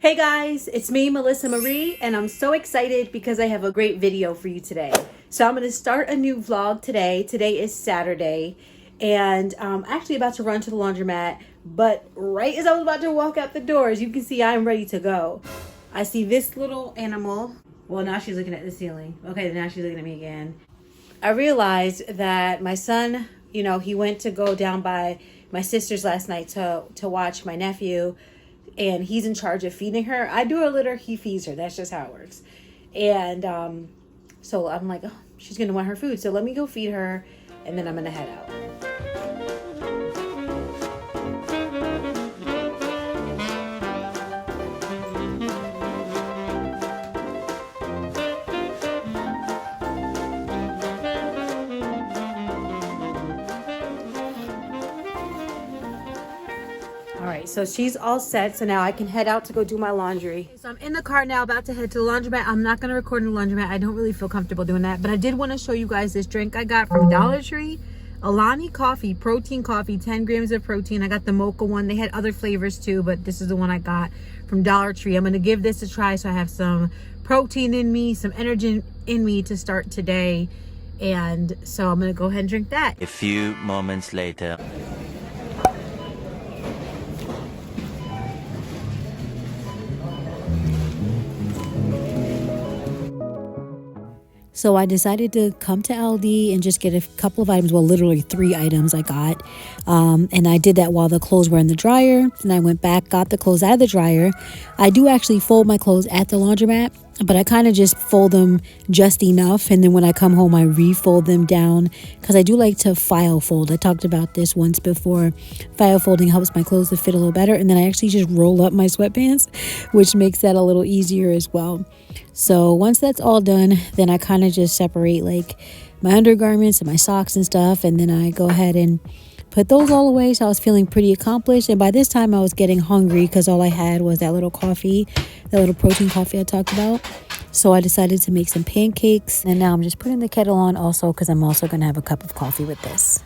Hey guys, it's me, Melissamarie, and I'm so excited because I have a great video for you today. So I'm going to start a new vlog today. Today is Saturday, and I'm actually about to run to the laundromat, but right as I was about to walk out the door, as you can see, I'm ready to go. I see this little animal. Well, now she's looking at the ceiling. Okay, now she's looking at me again. I realized that my son, he went to go down by my sister's last night to watch my nephew, and he's in charge of feeding her. I do her litter, he feeds her. That's just how it works. And so I'm like, oh, she's gonna want her food, so let me go feed her, and then I'm gonna head out. All right, so she's all set. So now I can head out to go do my laundry. So I'm in the car now, about to head to the laundromat. I'm not going to record in the laundromat. I don't really feel comfortable doing that. But I did want to show you guys this drink I got from Dollar Tree. Alani coffee, protein coffee, 10 grams of protein. I got the mocha one. They had other flavors too, but this is the one I got from Dollar Tree. I'm going to give this a try so I have some protein in me, some energy in me to start today. And so I'm going to go ahead and drink that. A few moments later. So I decided to come to Aldi and just get a couple of items, well, literally 3 items I got. And I did that while the clothes were in the dryer. And I went back, got the clothes out of the dryer. I do actually fold my clothes at the laundromat, but I kind of just fold them just enough. And then when I come home, I refold them down because I do like to file fold. I talked about this once before. File folding helps my clothes to fit a little better. And then I actually just roll up my sweatpants, which makes that a little easier as well. So once that's all done, then I kind of just separate like my undergarments and my socks and stuff. And then I go ahead and put those all away. So I was feeling pretty accomplished. And by this time I was getting hungry because all I had was that little coffee, that little protein coffee I talked about. So I decided to make some pancakes. And now I'm just putting the kettle on also because I'm also going to have a cup of coffee with this.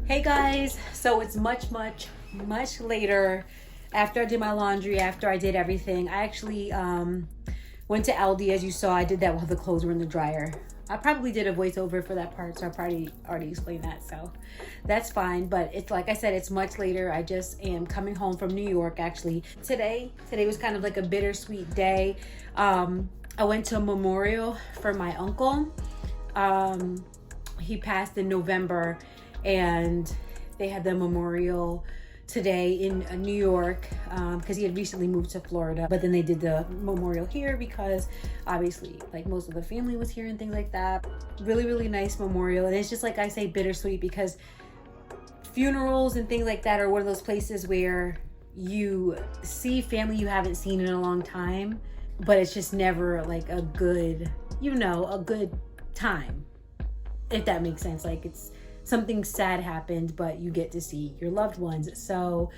Hey guys, so it's much later after I did my laundry, after I did everything. I actually went to Aldi, as you saw. I did that while the clothes were in the dryer. I probably did a voiceover for that part, so I probably already explained that, so that's fine. But it's like I said, it's much later. I just am coming home from New York actually. Today was kind of like a bittersweet day. I went to a memorial for my uncle. He passed in November, and they had the memorial today in New York because he had recently moved to Florida, but then they did the memorial here because obviously like most of the family was here and things like that. Really nice memorial. And it's just like I say, bittersweet, because funerals and things like that are one of those places where you see family you haven't seen in a long time, but it's just never like a good, a good time, if that makes sense. Like it's something sad happened, but you get to see your loved ones. So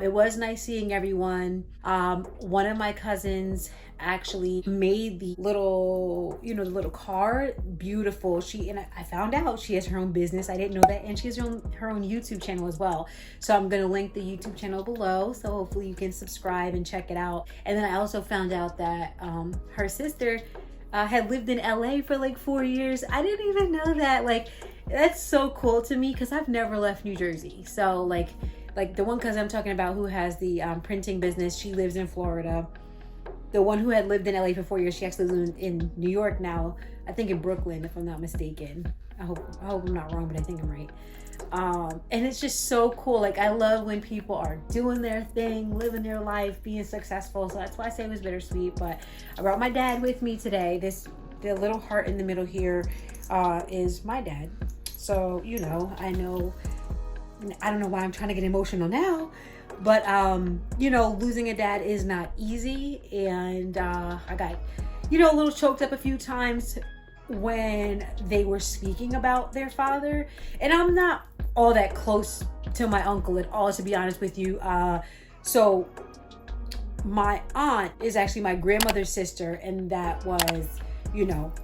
it was nice seeing everyone. One of my cousins actually made the little, the little card beautiful. I found out she has her own business. I didn't know that. And she has her own YouTube channel as well. So I'm going to link the YouTube channel below. So hopefully you can subscribe and check it out. And then I also found out that her sister had lived in LA for like 4 years. I didn't even know that. Like, that's so cool to me because I've never left New Jersey. So like the one cousin I'm talking about who has the printing business, she lives in Florida. The one who had lived in LA for 4 years, she actually lives in New York now. I think in Brooklyn, if I'm not mistaken. I hope I'm not wrong, but I think I'm right. And it's just so cool. Like, I love when people are doing their thing, living their life, being successful. So that's why I say it was bittersweet. But I brought my dad with me today. The little heart in the middle here is my dad. So, I don't know why I'm trying to get emotional now, but losing a dad is not easy. And I got, a little choked up a few times when they were speaking about their father. And I'm not all that close to my uncle at all, to be honest with you. So my aunt is actually my grandmother's sister, and that was,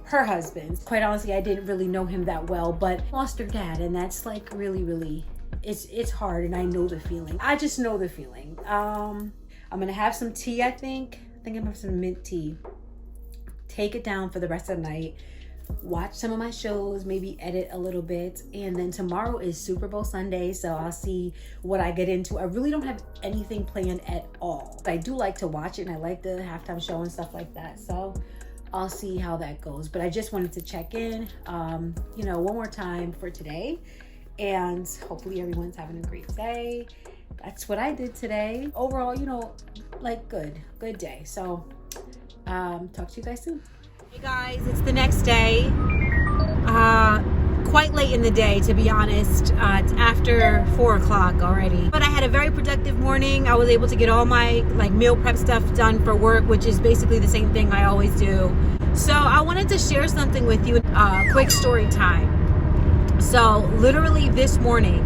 her husband. Quite honestly, I didn't really know him that well, but lost her dad, and that's like really, really, it's hard, and I know the feeling. I just know the feeling. I'm gonna have some tea, I think I'm gonna have some mint tea. Take it down for the rest of the night. Watch some of my shows, maybe edit a little bit, and then tomorrow is Super Bowl Sunday, so I'll see what I get into. I really don't have anything planned at all. I do like to watch it, and I like the halftime show and stuff like that, so I'll see how that goes. But I just wanted to check in, one more time for today, and hopefully everyone's having a great day. That's what I did today. Overall, good day. So talk to you guys soon. Hey guys, it's the next day. Quite late in the day, to be honest. It's after 4 o'clock already. But I had a very productive morning. I was able to get all my meal prep stuff done for work, which is basically the same thing I always do. So I wanted to share something with you. Quick story time. So literally this morning,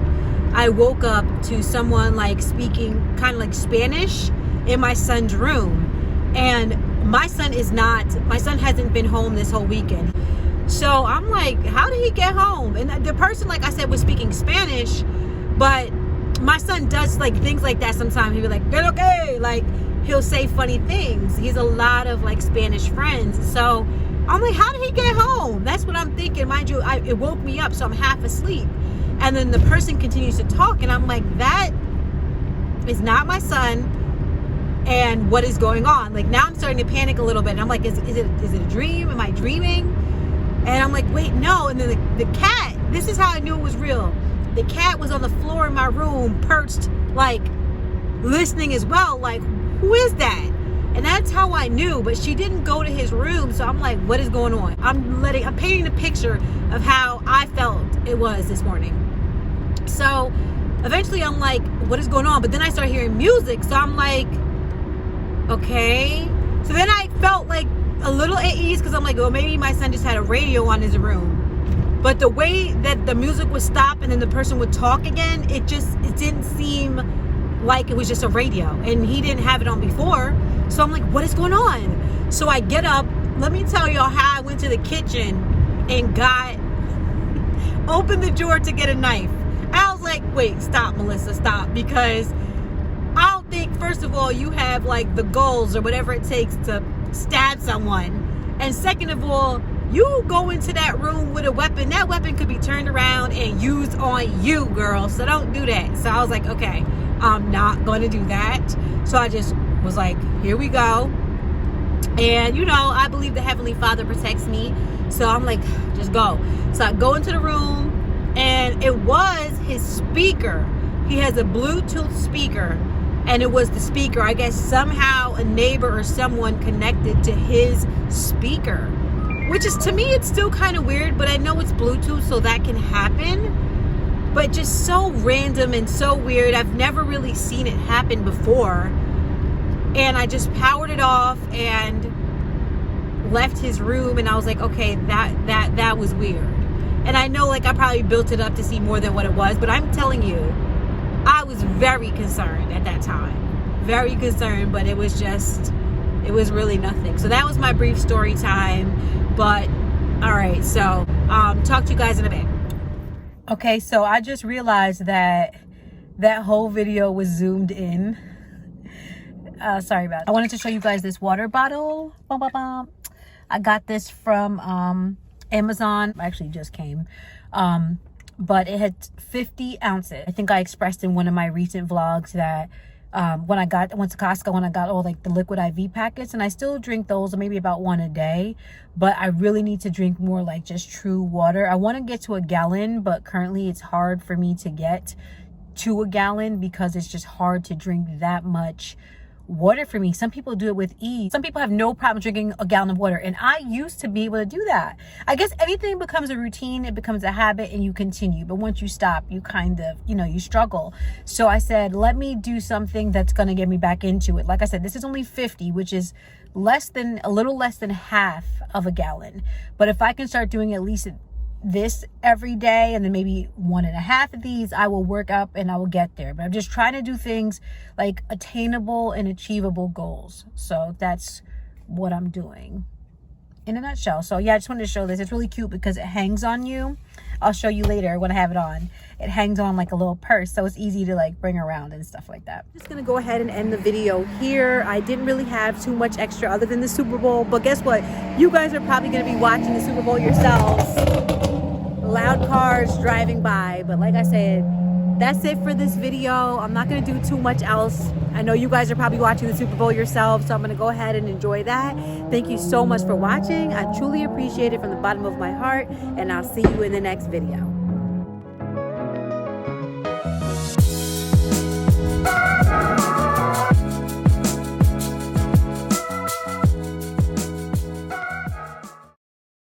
I woke up to someone speaking kind of Spanish in my son's room. And my son hasn't been home this whole weekend. So I'm like, how did he get home? And the person, like I said, was speaking Spanish, but my son does things like that sometimes. He'll be like, "Get okay." He'll say funny things. He's a lot of Spanish friends. So I'm like, how did he get home? That's what I'm thinking. Mind you, it woke me up, so I'm half asleep. And then the person continues to talk, and I'm like, that is not my son. And what is going on? Now I'm starting to panic a little bit. And I'm like, is it a dream? Am I dreaming? And I'm like, wait, no. And then the cat, this is how I knew it was real. The cat was on the floor in my room, perched, listening as well. Who is that? And that's how I knew. But she didn't go to his room. So I'm like, what is going on? I'm painting a picture of how I felt it was this morning. So eventually I'm like, what is going on? But then I start hearing music. So I'm like, okay. So then I felt a little at ease because I'm like, well, maybe my son just had a radio on his room. But the way that the music would stop and then the person would talk again, it didn't seem like it was just a radio. And he didn't have it on before. So I'm like, what is going on? So I get up. Let me tell y'all how I went to the kitchen and opened the drawer to get a knife. I was like, wait, stop, Melissa, stop. Because I don't think, first of all, you have the goals or whatever it takes to stab someone. And second of all, you go into that room with a weapon. That weapon could be turned around and used on you, girl. So don't do that. So I was like, okay, I'm not going to do that. So I just was like, here we go. And, I believe the Heavenly Father protects me. So I'm like, just go. So I go into the room, and it was his speaker. He has a Bluetooth speaker. And it was the speaker. I guess somehow a neighbor or someone connected to his speaker. Which is, to me, it's still kind of weird. But I know it's Bluetooth, so that can happen. But just so random and so weird. I've never really seen it happen before. And I just powered it off and left his room. And I was like, okay, that was weird. And I know like I probably built it up to see more than what it was, but I'm telling you, I was very concerned at that time. Very concerned, but it was really nothing. So that was my brief story time. But all right, so talk to you guys in a bit. Okay, so I just realized that whole video was zoomed in. Sorry about it. I wanted to show you guys this water bottle. I got this from Amazon. Actually just came. But it had 50 ounces. I think I expressed in one of my recent vlogs that when I went to Costco, when I got all like the liquid IV packets, and I still drink those, maybe about one a day, but I really need to drink more like just true water. I want to get to a gallon, but currently it's hard for me to get to a gallon because it's just hard to drink that much water for me. Some people do it with ease. Some people have no problem drinking a gallon of water, and I used to be able to do that. I guess anything becomes a routine, it becomes a habit, and you continue. But once you stop, you kind of, you struggle. So I said, let me do something that's going to get me back into it. Like I said, this is only 50, which is a little less than half of a gallon. But if I can start doing at least this every day, and then maybe 1.5 of these, I will work up and I will get there. But I'm just trying to do things like attainable and achievable goals. So that's what I'm doing in a nutshell. So yeah, I just wanted to show this. It's really cute because it hangs on you. I'll show you later when I have it on. It hangs on like a little purse, so it's easy to like bring around and stuff like that. I'm just gonna go ahead and end the video here. I didn't really have too much extra other than the Super Bowl, but guess what? You guys are probably gonna be watching the Super Bowl yourselves. Loud cars driving by, but like I said, that's it for this video. I'm not going to do too much else. I know you guys are probably watching the Super Bowl yourselves, so I'm going to go ahead and enjoy that. Thank you so much for watching. I truly appreciate it from the bottom of my heart, and I'll see you in the next video.